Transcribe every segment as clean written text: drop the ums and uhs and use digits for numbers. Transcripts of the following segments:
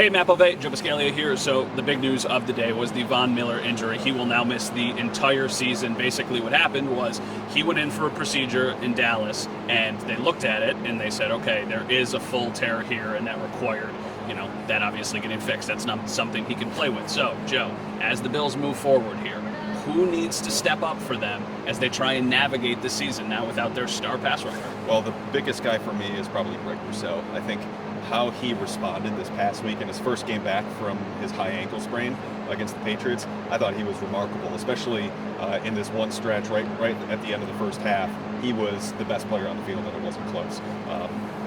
Hey, Matt Bove, Joe Buscaglia here. So the big news of the day was the Von Miller injury. He will now miss the entire season. Basically what happened was he went in for a procedure in Dallas, and they looked at it, and they said, okay, there is a full tear here, and that required, that obviously getting fixed. That's not something he can play with. So, Joe, as the Bills move forward here, who needs to step up for them as they try and navigate the season now without their star pass rusher? Well, the biggest guy for me is probably Greg Rousseau. I think how he responded this past week in his first game back from his high ankle sprain against the Patriots, I thought he was remarkable, especially in this one stretch right at the end of the first half. He was the best player on the field, and it wasn't close.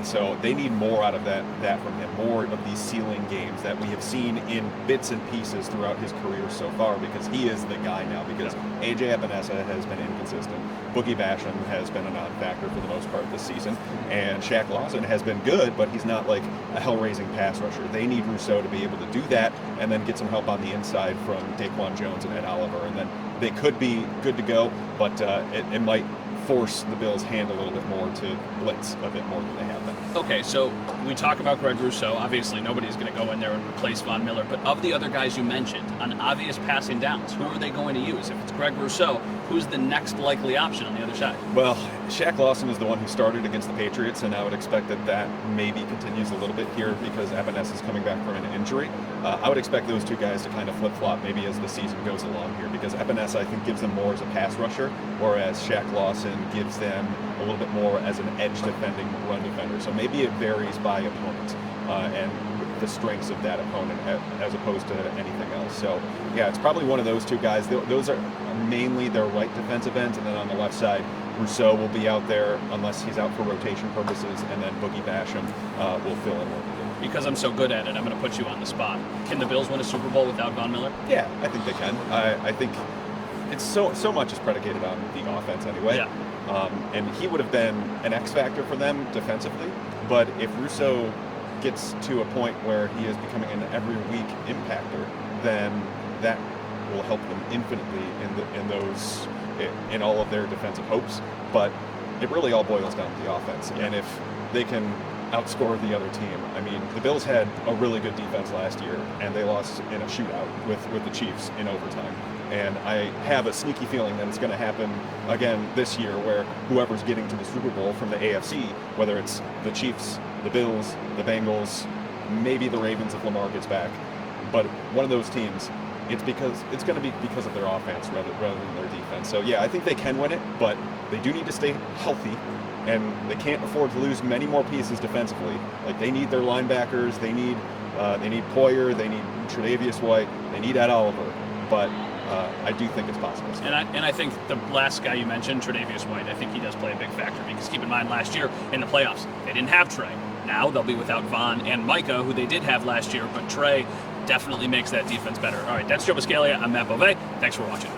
So they need more out of that from him, more of these ceiling games that we have seen in bits and pieces throughout his career so far, because he is the guy now, because A.J. Epinesa has been inconsistent. Boogie Basham has been a non-factor for the most part this season, and Shaq Lawson has been good, but he's not like a hell-raising pass rusher. They need Rousseau to be able to do that and then get some help on the inside from Daquan Jones and Ed Oliver, and then they could be good to go, but it might force the Bills' hand a little bit more to blitz a bit more than they have been. Okay, so we talk about Greg Rousseau. Obviously, nobody's going to go in there and replace Von Miller, but of the other guys you mentioned, on obvious passing downs, who are they going to use? If it's Greg Rousseau, who's the next likely option on the other side? Well, Shaq Lawson is the one who started against the Patriots, and I would expect that maybe continues a little bit here because Epinesa is coming back from an injury. I would expect those two guys to kind of flip-flop maybe as the season goes along here, because Epinesa, I think, gives them more as a pass rusher, whereas Shaq Lawson gives them a little bit more as an edge defending run defender. So maybe it varies by opponent and the strengths of that opponent as opposed to anything else. So yeah, it's probably one of those two guys. Those are mainly their right defensive ends, and then on the left side, Rousseau will be out there unless he's out for rotation purposes, and then Boogie Basham will fill in what we do. Because I'm so good at it, I'm going to put you on the spot. Can the Bills win a Super Bowl without Von Miller? Yeah, I think they can. I think it's so much is predicated on the offense anyway. Yeah. And he would have been an X factor for them defensively, but if Rousseau gets to a point where he is becoming an every week impactor, then that will help them infinitely in all of their defensive hopes. But it really all boils down to the offense. Yeah. And if they can outscore the other team, I mean, the Bills had a really good defense last year, and they lost in a shootout with the Chiefs in overtime. And I have a sneaky feeling that it's going to happen again this year, where whoever's getting to the Super Bowl from the AFC, whether it's the Chiefs, the Bills, the Bengals, maybe the Ravens if Lamar gets back, but one of those teams, it's going to be because of their offense rather than their defense. So yeah, I think they can win it, but they do need to stay healthy, and they can't afford to lose many more pieces defensively. Like, they need their linebackers, they need Poyer, they need Tre'Davious White, they need Ed Oliver, but I do think it's possible. And I think the last guy you mentioned, Tre'Davious White, I think he does play a big factor, because keep in mind last year in the playoffs, they didn't have Trey. Now they'll be without Von and Micah, who they did have last year, but Trey definitely makes that defense better. All right, that's Joe Buscaglia. I'm Matt Bove. Thanks for watching.